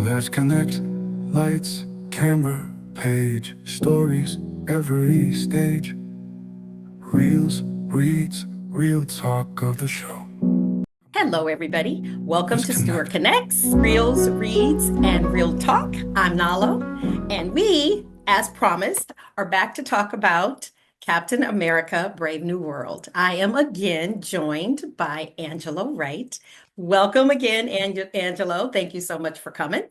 let's connect. Lights, camera, page, stories, every stage. Reels, reads, real talk of the show. Hello, everybody. Welcome Let's to Stewart connect. Connects, Reels, Reads, and Real Talk. I'm Nalo, and we, as promised, are back to talk about Captain America Brave New World. I am again joined by Angelo Wright. Welcome again, Angelo. Thank you so much for coming.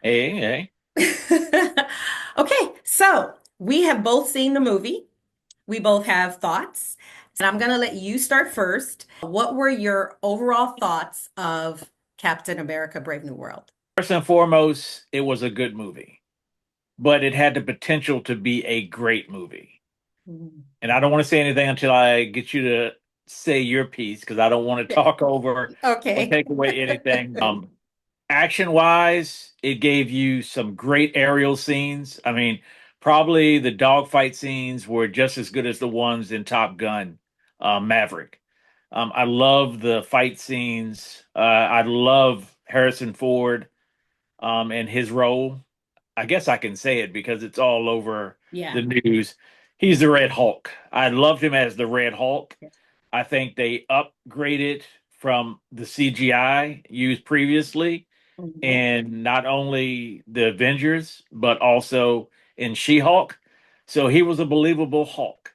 Hey, hey. Okay, so we have both seen the movie. We both have thoughts, and I'm going to let you start first. What were your overall thoughts of Captain America Brave New World? First and foremost, it was a good movie, but it had the potential to be a great movie. Mm. And I don't want to say anything until I get you to say your piece because I don't want to talk over or Okay. take away anything. Action wise, it gave you some great aerial scenes. I mean, probably the dogfight scenes were just as good as the ones in Top Gun, Maverick. I love the fight scenes. I love Harrison Ford and his role. I guess I can say it because it's all over Yeah. the news. He's the Red Hulk. I loved him as the Red Hulk. I think they upgraded from the CGI used previously, Mhm. and not only the Avengers, but also in She-Hulk. So he was a believable Hulk.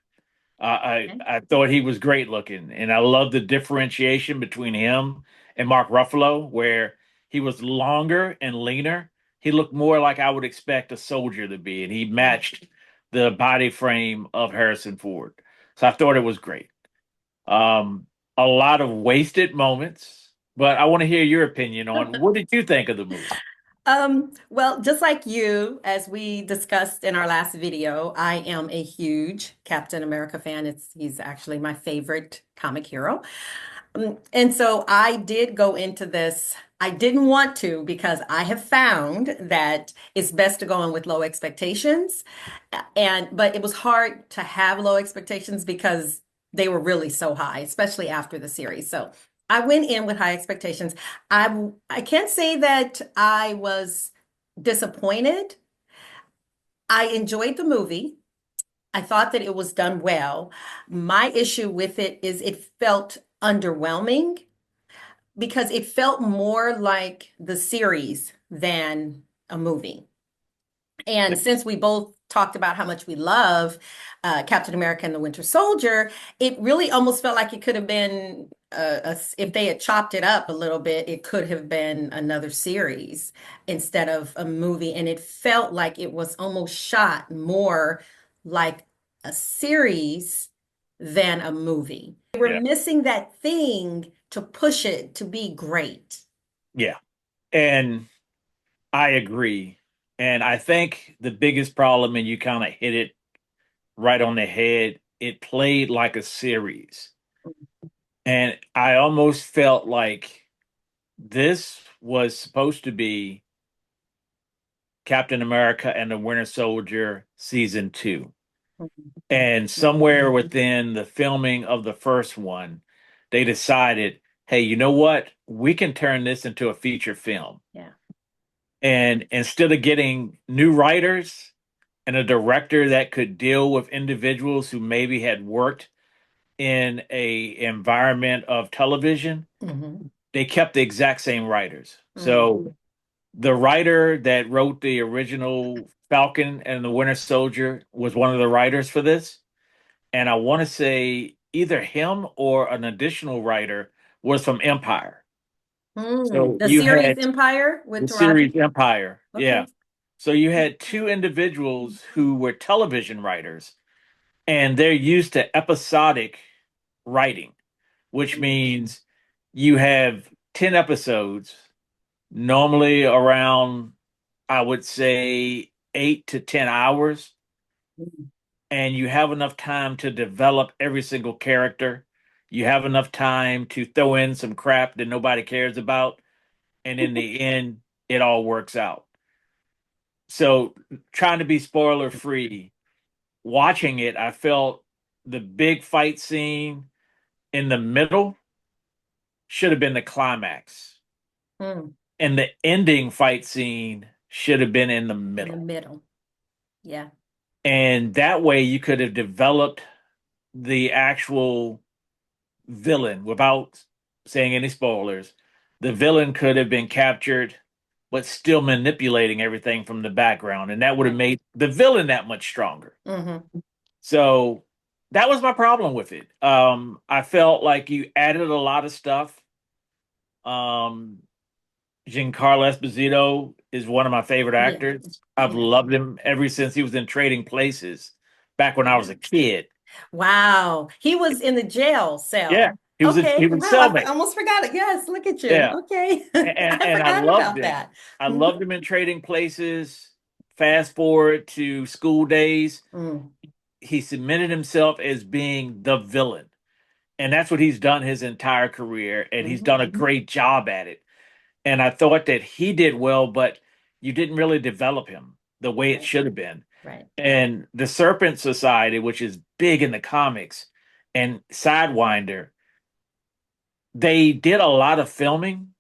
Okay. I thought he was great looking, and I love the differentiation between him and Mark Ruffalo, where he was longer and leaner. He looked more like I would expect a soldier to be, and he matched the body frame of Harrison Ford. So I thought it was great. Um, a lot of wasted moments, but I want to hear your opinion on what did you think of the movie? Well, just like you, as we discussed in our last video, I am a huge Captain America fan. He's actually my favorite comic hero. And so I did go into this. I didn't want to because I have found that it's best to go in with low expectations. But it was hard to have low expectations because they were really so high, especially after the series. So I went in with high expectations. I can't say that I was disappointed. I enjoyed the movie. I thought that it was done well. My issue with it is it felt underwhelming because it felt more like the series than a movie. And since we both talked about how much we love Captain America and the Winter Soldier, it really almost felt like it could have been, if they had chopped it up a little bit, it could have been another series instead of a movie. And it felt like it was almost shot more like a series than a movie. We're Yeah, missing that thing to push it to be great. yeah. And I agree. And I think the biggest problem, and you kind of hit it right on the head, it played like a series. And I almost felt like this was supposed to be Captain America and the Winter Soldier season two. And somewhere within the filming of the first one, they decided, hey, you know what? We can turn this into a feature film. Yeah. And instead of getting new writers and a director that could deal with individuals who maybe had worked in a environment of television, Mhm. they kept the exact same writers. Mm. So the writer that wrote the original Falcon and the Winter Soldier was one of the writers for this. And I want to say either him or an additional writer was from Empire. So The you series had Empire the with series Taraji? Empire. Okay. Yeah. So you had two individuals who were television writers, and they're used to episodic writing, which means you have 10 episodes, normally around, I would say, 8 to 10 hours, and you have enough time to develop every single character. You have enough time to throw in some crap that nobody cares about, and in the end, it all works out. So, trying to be spoiler free, watching it, I felt the big fight scene in the middle should have been the climax. Mm. And the ending fight scene should have been in the In the middle. middle. Yeah. And that way you could have developed the actual villain without saying any spoilers. The villain could have been captured, but still manipulating everything from the background. And that would have Right. made the villain that much stronger. Hmm. So that was my problem with it. I felt like you added a lot of stuff. Um, Giancarlo Esposito is one of my favorite Yeah. actors. I've Yeah. loved him ever since he was in Trading Places back when I was a kid. Wow. He was in the jail Yeah, cell. he Okay. was a Wow. I cellmate. almost forgot it. Yes. Look at you. Yeah, Okay. I and I forgot loved about him. that. I Mhm. loved him in Trading Places. Fast forward to School Days, Mm. he cemented himself as being the villain, and that's what he's done his entire career, and he's Mhm. done a great job at it. And I thought that he did well, but you didn't really develop him the way it Right. should have been. Right. And the Serpent Society, which is big in the comics, and Sidewinder, they did a lot of filming,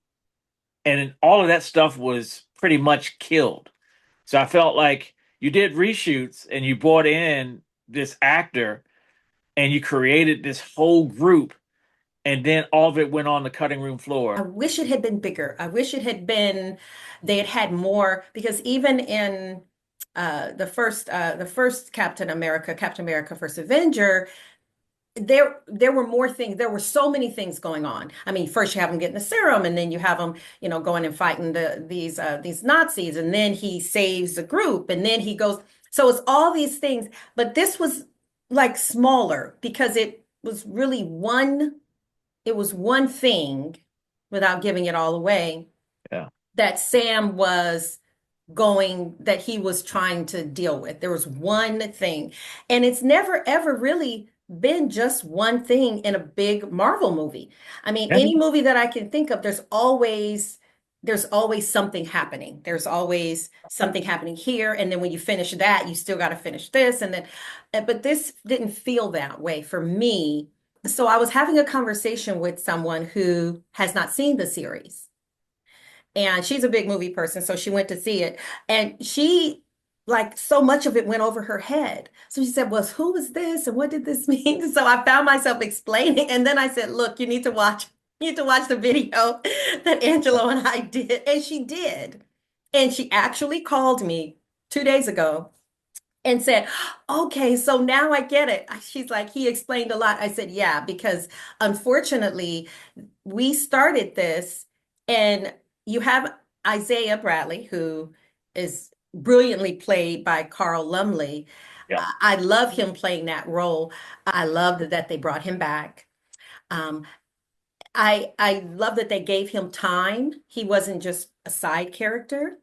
and all of that stuff was pretty much killed. So I felt like you did reshoots and you brought in this actor and you created this whole group, and then all of it went on the cutting room I floor. wish it had been bigger. I wish it had been, they had had more, because even in the first Captain America First Avenger, there were more things. There were so many things going on. I mean, first you have him getting the serum, and then you have him, going and fighting these Nazis, and then he saves the group, and then he goes. So it's all these things, but this was like smaller because it was really one. It was one thing, without giving it all away, Yeah. that Sam was going, that he was trying to deal with. There was one thing. And it's never ever really been just one thing in a big Marvel movie. I mean, Yeah. any movie that I can think of, there's always something happening. There's always something happening here. And then when you finish that, you still got to finish this. And then, but this didn't feel that way for me. So I was having a conversation with someone who has not seen the series, and she's a big movie person, so she went to see it, and she, like, so much of it went over her head. So she said, well, who was this and what did this mean? So I found myself explaining, and then I said, look, you need to watch the video that Angelo and I did. And she did. And she actually called me 2 days ago and said, okay, so now I get it. She's like, he explained a lot. I said, yeah, because unfortunately, we started this, and you have Isaiah Bradley, who is brilliantly played by Carl Lumley. Yeah. I love him playing that role. I love that they brought him back. Um, I love that they gave him time. He wasn't just a side character.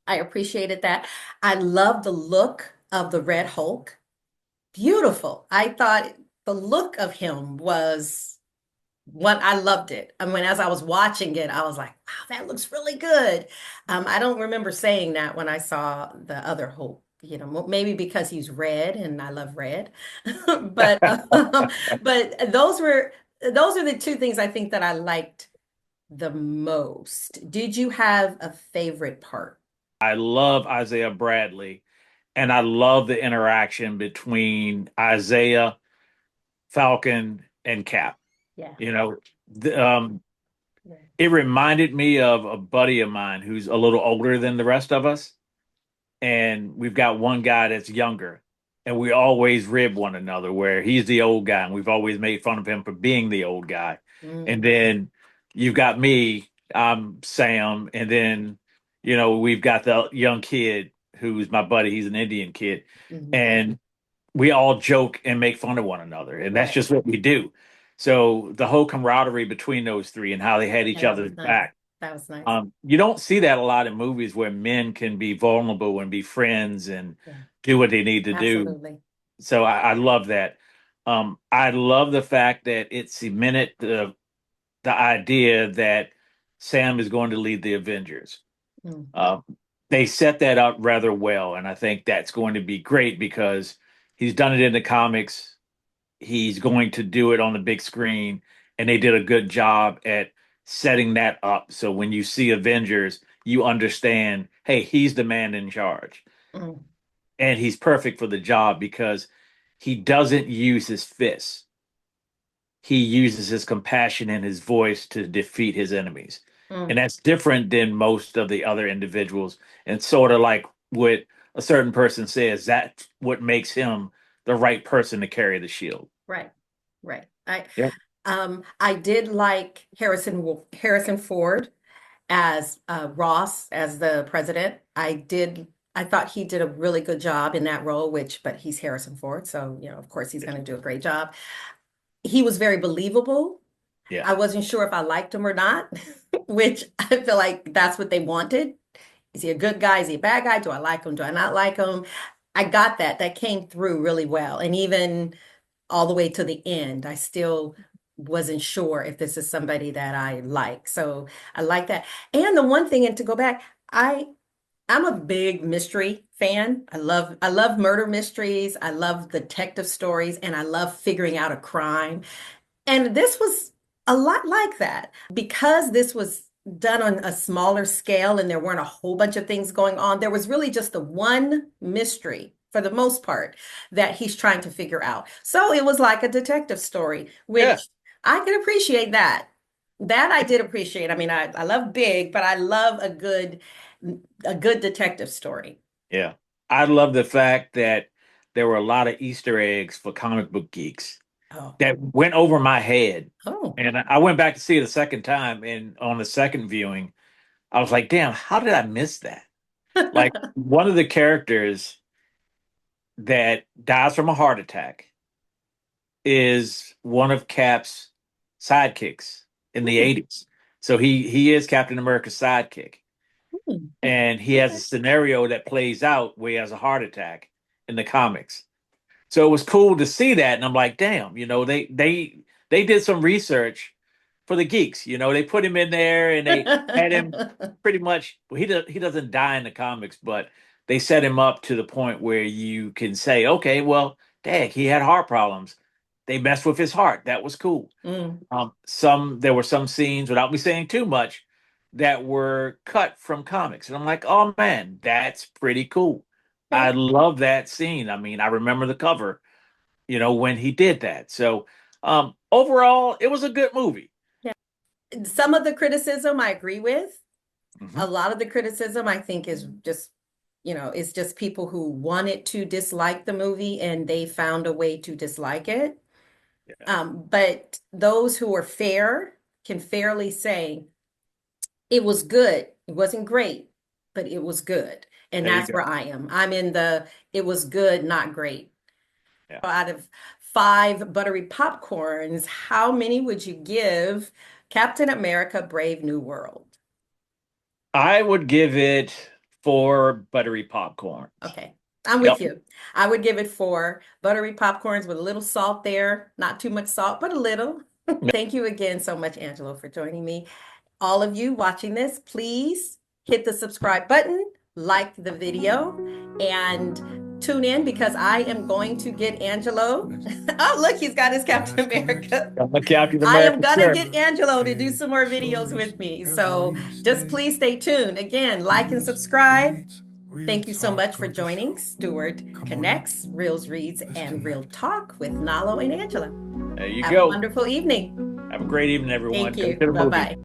I appreciated that. I love the look of the Red Hulk. Beautiful. I thought the look of him was what I loved it. I mean, as I was watching it, I was like, wow, that looks really good. I don't remember saying that when I saw the other Hulk, maybe because he's red and I love red. But but those are the two things I think that I liked the most. Did you have a favorite part? I love Isaiah Bradley, and I love the interaction between Isaiah, Falcon, and Cap. Yeah. You know, the, Yeah. it reminded me of a buddy of mine who's a little older than the rest of us, and we've got one guy that's younger, and we always rib one another where he's the old guy, and we've always made fun of him for being the old guy. And Mm, then you've got me, I'm Sam, and then we've got the young kid who's my buddy. He's an Indian kid, mhm. and we all joke and make fun of one another, and that's Right. just what we do. So the whole camaraderie between those three and how they had Yeah, each that was other's nice. back. That was nice. You don't see that a lot in movies where men can be vulnerable and be friends and Yeah, do what they need to do. absolutely. So I love that. I love the fact that it cemented the idea that Sam is going to lead the Avengers. Mhm. Uh, they set that up rather well, and I think that's going to be great because he's done it in the comics. He's going to do it on the big screen, and they did a good job at setting that up. So when you see Avengers, you understand, hey, he's the man in charge. Mm, And he's perfect for the job because he doesn't use his fists. He uses his compassion and his voice to defeat his enemies. And mm, that's different than most of the other individuals. And sort of like what a certain person says, that's what makes him the right person to carry the shield. right, right. Yeah. I did like Harrison Ford as Ross as the president. I thought he did a really good job in that role, but he's Harrison Ford, so of course he's going to do a great job. He was very believable. Yeah. I wasn't sure if I liked him or not, which I feel like that's what they wanted. Is he a good guy? Is he a bad guy? Do I like him? Do I not like him? I got that. That came through really well. And even all the way to the end, I still wasn't sure if this is somebody that I like. So I like that. And the one thing, and to go back, I'm a big mystery fan. I love murder mysteries. I love detective stories, and I love figuring out a crime. And this was a lot like that because this was done on a smaller scale and there weren't a whole bunch of things going on. There was really just the one mystery for the most part that he's trying to figure out. So it was like a detective story, Yeah. which I can appreciate that. That I did appreciate. I mean, I love big, but I love a good detective story. Yeah. I love the fact that there were a lot of Easter eggs for comic book geeks Oh, that went over my head. oh. And I went back to see it a second time, and on the second viewing, I was like, damn, how did I miss that? Like one of the characters that dies from a heart attack is one of Cap's sidekicks in the Hmm, 80s. So he is Captain America's sidekick. hmm. And he has a Okay. scenario that plays out where he has a heart attack in the comics. So it was cool to see that, and I'm like, damn, they did some research for the geeks. They put him in there, and they had him pretty much. Well, he doesn't die in the comics, but they set him up to the point where you can say, okay, well, dang, he had heart problems. They messed with his heart. That was cool. Mm, There were some scenes, without me saying too much, that were cut from comics, and I'm like, oh man, that's pretty cool. I okay. love that scene. I mean, I remember the cover, when he did that. So, overall, it was a good movie. Yeah. Some of the criticism I agree with. Hmm. A lot of the criticism I think is just, it's just people who wanted to dislike the movie and they found a way to dislike it. Yeah, But those who are fair can fairly say it was good. It wasn't great, but it was good. And there you that's go. where I am. I'm in the it was good, not great. Yeah, Out of 5 buttery popcorns, how many would you give Captain America Brave New World? I would give it 4 buttery popcorns. Okay, I'm with Yep. you. I would give it 4 buttery popcorns with a little salt there, not too much salt, but a little. Thank you again so much, Angelo, for joining me. All of you watching this, please hit the subscribe button, like the video, and tune in because I am going to get Angelo. Oh, look, he's got his Captain Last America. connection. I'm a Captain I am America gonna shirt. get Angelo to do some Page more videos stories with me. So every just stage. please stay tuned. Again, like and Reels, subscribe. reads, real Thank you so much talk for of the joining show. Stewart Come on in, Connects, Reels Reads, let's and Real connect. Talk with Nalo and Angela. There you Have a go. wonderful evening. Have a great evening, everyone. Thank Come you. to the Bye movie. bye.